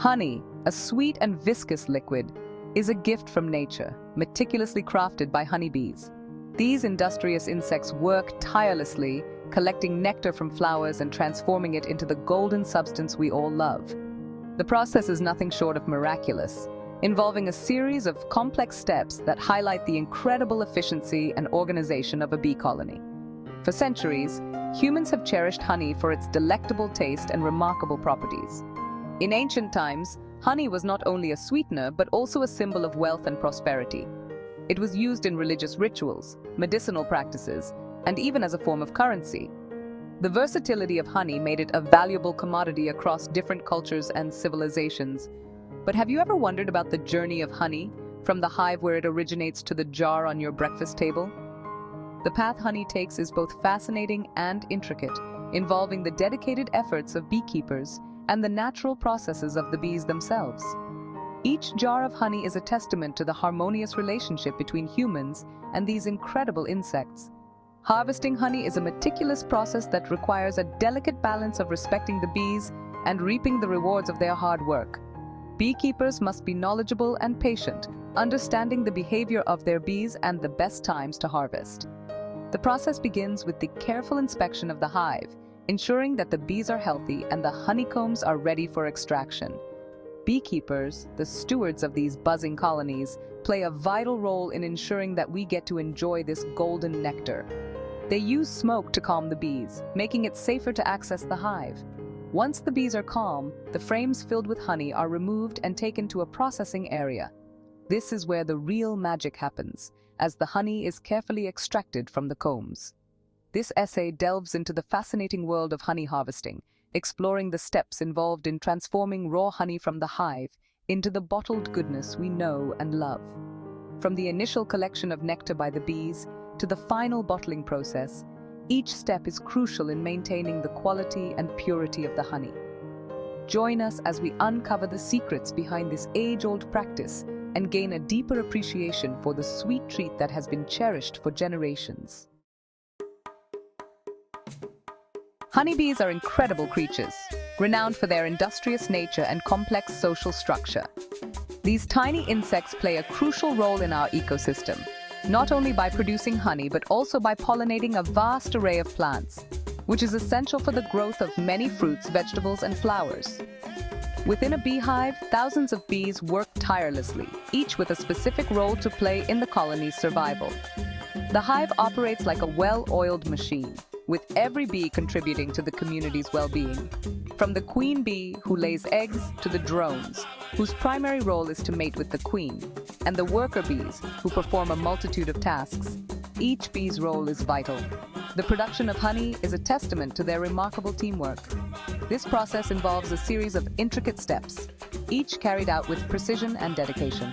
Honey, a sweet and viscous liquid, is a gift from nature, meticulously crafted by honeybees. These industrious insects work tirelessly, collecting nectar from flowers and transforming it into the golden substance we all love. The process is nothing short of miraculous, involving a series of complex steps that highlight the incredible efficiency and organization of a bee colony. For centuries, humans have cherished honey for its delectable taste and remarkable properties. In ancient times, honey was not only a sweetener but also a symbol of wealth and prosperity. It was used in religious rituals, medicinal practices, and even as a form of currency. The versatility of honey made it a valuable commodity across different cultures and civilizations. But have you ever wondered about the journey of honey, from the hive where it originates to the jar on your breakfast table? The path honey takes is both fascinating and intricate, involving the dedicated efforts of beekeepers and the natural processes of the bees themselves. Each jar of honey is a testament to the harmonious relationship between humans and these incredible insects. Harvesting honey is a meticulous process that requires a delicate balance of respecting the bees and reaping the rewards of their hard work. Beekeepers must be knowledgeable and patient, understanding the behavior of their bees and the best times to harvest. The process begins with the careful inspection of the hive, ensuring that the bees are healthy and the honeycombs are ready for extraction. Beekeepers, the stewards of these buzzing colonies, play a vital role in ensuring that we get to enjoy this golden nectar. They use smoke to calm the bees, making it safer to access the hive. Once the bees are calm, the frames filled with honey are removed and taken to a processing area. This is where the real magic happens, as the honey is carefully extracted from the combs. This essay delves into the fascinating world of honey harvesting, exploring the steps involved in transforming raw honey from the hive into the bottled goodness we know and love. From the initial collection of nectar by the bees to the final bottling process, each step is crucial in maintaining the quality and purity of the honey. Join us as we uncover the secrets behind this age-old practice and gain a deeper appreciation for the sweet treat that has been cherished for generations. Honeybees are incredible creatures, renowned for their industrious nature and complex social structure. These tiny insects play a crucial role in our ecosystem, not only by producing honey but also by pollinating a vast array of plants, which is essential for the growth of many fruits, vegetables, and flowers. Within a beehive, thousands of bees work tirelessly, each with a specific role to play in the colony's survival. The hive operates like a well-oiled machine, with every bee contributing to the community's well-being. From the queen bee, who lays eggs, to the drones, whose primary role is to mate with the queen, and the worker bees, who perform a multitude of tasks. Each bee's role is vital. The production of honey is a testament to their remarkable teamwork. This process involves a series of intricate steps, each carried out with precision and dedication.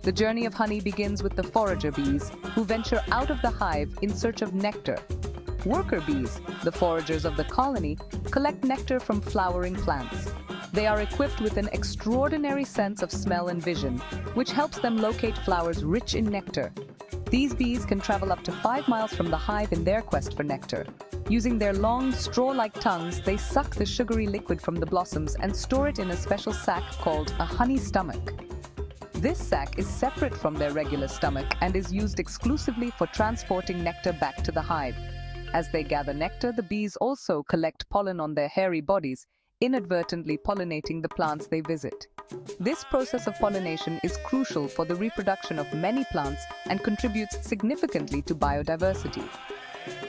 The journey of honey begins with the forager bees, who venture out of the hive in search of nectar. Worker bees, the foragers of the colony, collect nectar from flowering plants. They are equipped with an extraordinary sense of smell and vision, which helps them locate flowers rich in nectar. These bees can travel up to 5 miles from the hive in their quest for nectar. Using their long, straw-like tongues, they suck the sugary liquid from the blossoms and store it in a special sac called a honey stomach. This sac is separate from their regular stomach and is used exclusively for transporting nectar back to the hive. As they gather nectar, the bees also collect pollen on their hairy bodies, inadvertently pollinating the plants they visit. This process of pollination is crucial for the reproduction of many plants and contributes significantly to biodiversity.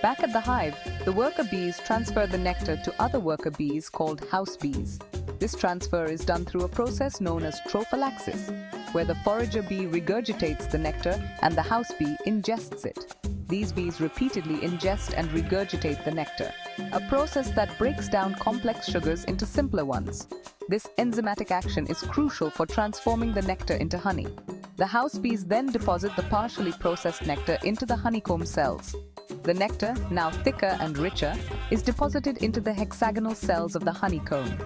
Back at the hive, the worker bees transfer the nectar to other worker bees called house bees. This transfer is done through a process known as trophallaxis, where the forager bee regurgitates the nectar and the house bee ingests it. These bees repeatedly ingest and regurgitate the nectar, a process that breaks down complex sugars into simpler ones. This enzymatic action is crucial for transforming the nectar into honey. The house bees then deposit the partially processed nectar into the honeycomb cells. The nectar, now thicker and richer, is deposited into the hexagonal cells of the honeycomb.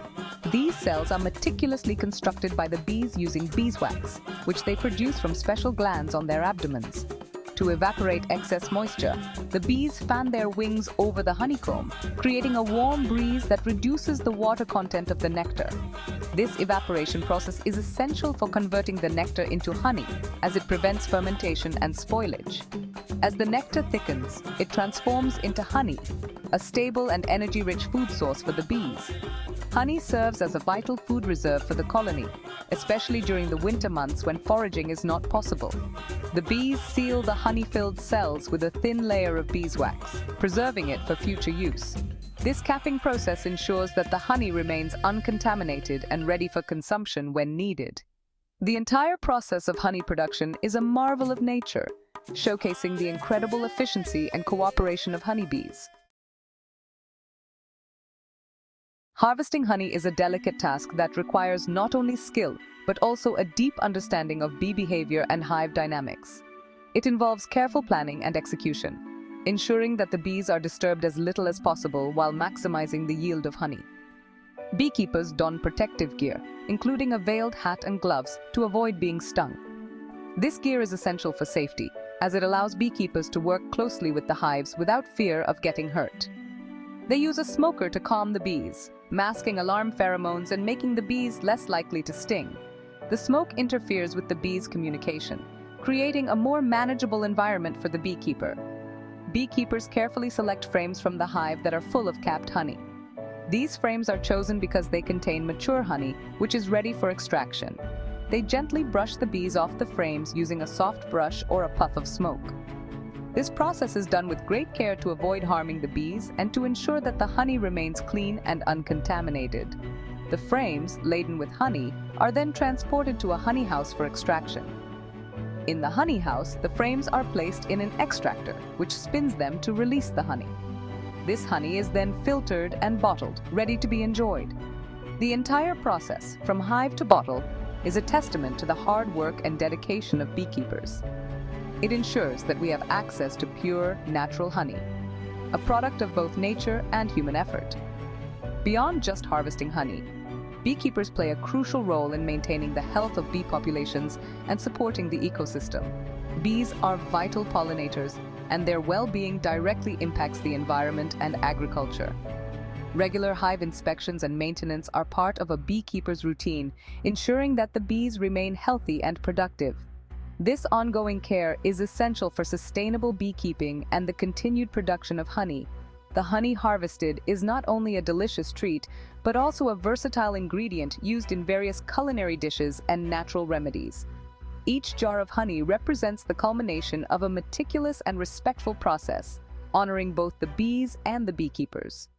These cells are meticulously constructed by the bees using beeswax, which they produce from special glands on their abdomens. to evaporate excess moisture, the bees fan their wings over the honeycomb, creating a warm breeze that reduces the water content of the nectar. This evaporation process is essential for converting the nectar into honey, as it prevents fermentation and spoilage. As the nectar thickens, it transforms into honey, a stable and energy-rich food source for the bees. Honey serves as a vital food reserve for the colony, especially during the winter months when foraging is not possible. The bees seal the honey-filled cells with a thin layer of beeswax, preserving it for future use. This capping process ensures that the honey remains uncontaminated and ready for consumption when needed. The entire process of honey production is a marvel of nature, showcasing the incredible efficiency and cooperation of honeybees. Harvesting honey is a delicate task that requires not only skill, but also a deep understanding of bee behavior and hive dynamics. It involves careful planning and execution, ensuring that the bees are disturbed as little as possible while maximizing the yield of honey. Beekeepers don protective gear, including a veiled hat and gloves, to avoid being stung. This gear is essential for safety, as it allows beekeepers to work closely with the hives without fear of getting hurt. They use a smoker to calm the bees, masking alarm pheromones and making the bees less likely to sting. The smoke interferes with the bees' communication, creating a more manageable environment for the beekeeper. Beekeepers carefully select frames from the hive that are full of capped honey. These frames are chosen because they contain mature honey, which is ready for extraction. They gently brush the bees off the frames using a soft brush or a puff of smoke. This process is done with great care to avoid harming the bees and to ensure that the honey remains clean and uncontaminated. The frames, laden with honey, are then transported to a honey house for extraction. In the honey house, the frames are placed in an extractor, which spins them to release the honey. This honey is then filtered and bottled, ready to be enjoyed. The entire process, from hive to bottle, is a testament to the hard work and dedication of beekeepers. It ensures that we have access to pure, natural honey, a product of both nature and human effort. Beyond just harvesting honey, beekeepers play a crucial role in maintaining the health of bee populations and supporting the ecosystem. Bees are vital pollinators, and their well-being directly impacts the environment and agriculture. Regular hive inspections and maintenance are part of a beekeeper's routine, ensuring that the bees remain healthy and productive. This ongoing care is essential for sustainable beekeeping and the continued production of honey. The honey harvested is not only a delicious treat, but also a versatile ingredient used in various culinary dishes and natural remedies. Each jar of honey represents the culmination of a meticulous and respectful process, honoring both the bees and the beekeepers.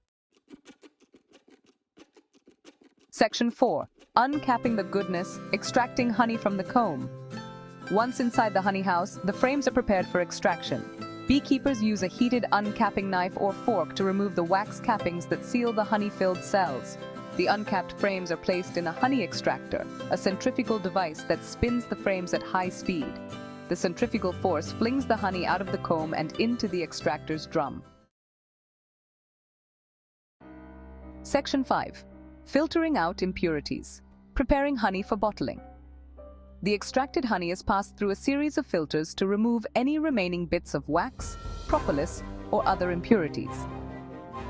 Section 4. Uncapping the goodness, extracting honey from the comb. Once inside the honey house, the frames are prepared for extraction. Beekeepers use a heated uncapping knife or fork to remove the wax cappings that seal the honey-filled cells. The uncapped frames are placed in a honey extractor, a centrifugal device that spins the frames at high speed. The centrifugal force flings the honey out of the comb and into the extractor's drum. Section 5. Filtering out impurities. Preparing honey for bottling. The extracted honey is passed through a series of filters to remove any remaining bits of wax, propolis, or other impurities.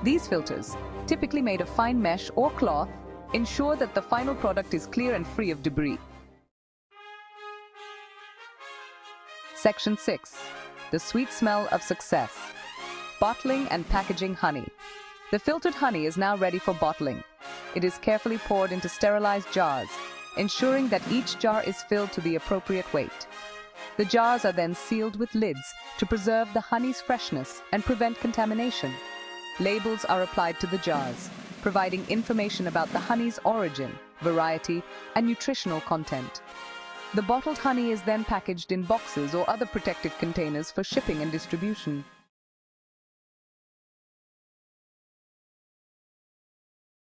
These filters, typically made of fine mesh or cloth, ensure that the final product is clear and free of debris. Section 6. The sweet smell of success. Bottling and packaging honey. The filtered honey is now ready for bottling. It is carefully poured into sterilized jars, ensuring that each jar is filled to the appropriate weight. The jars are then sealed with lids to preserve the honey's freshness and prevent contamination. Labels are applied to the jars, providing information about the honey's origin, variety, and nutritional content. The bottled honey is then packaged in boxes or other protective containers for shipping and distribution.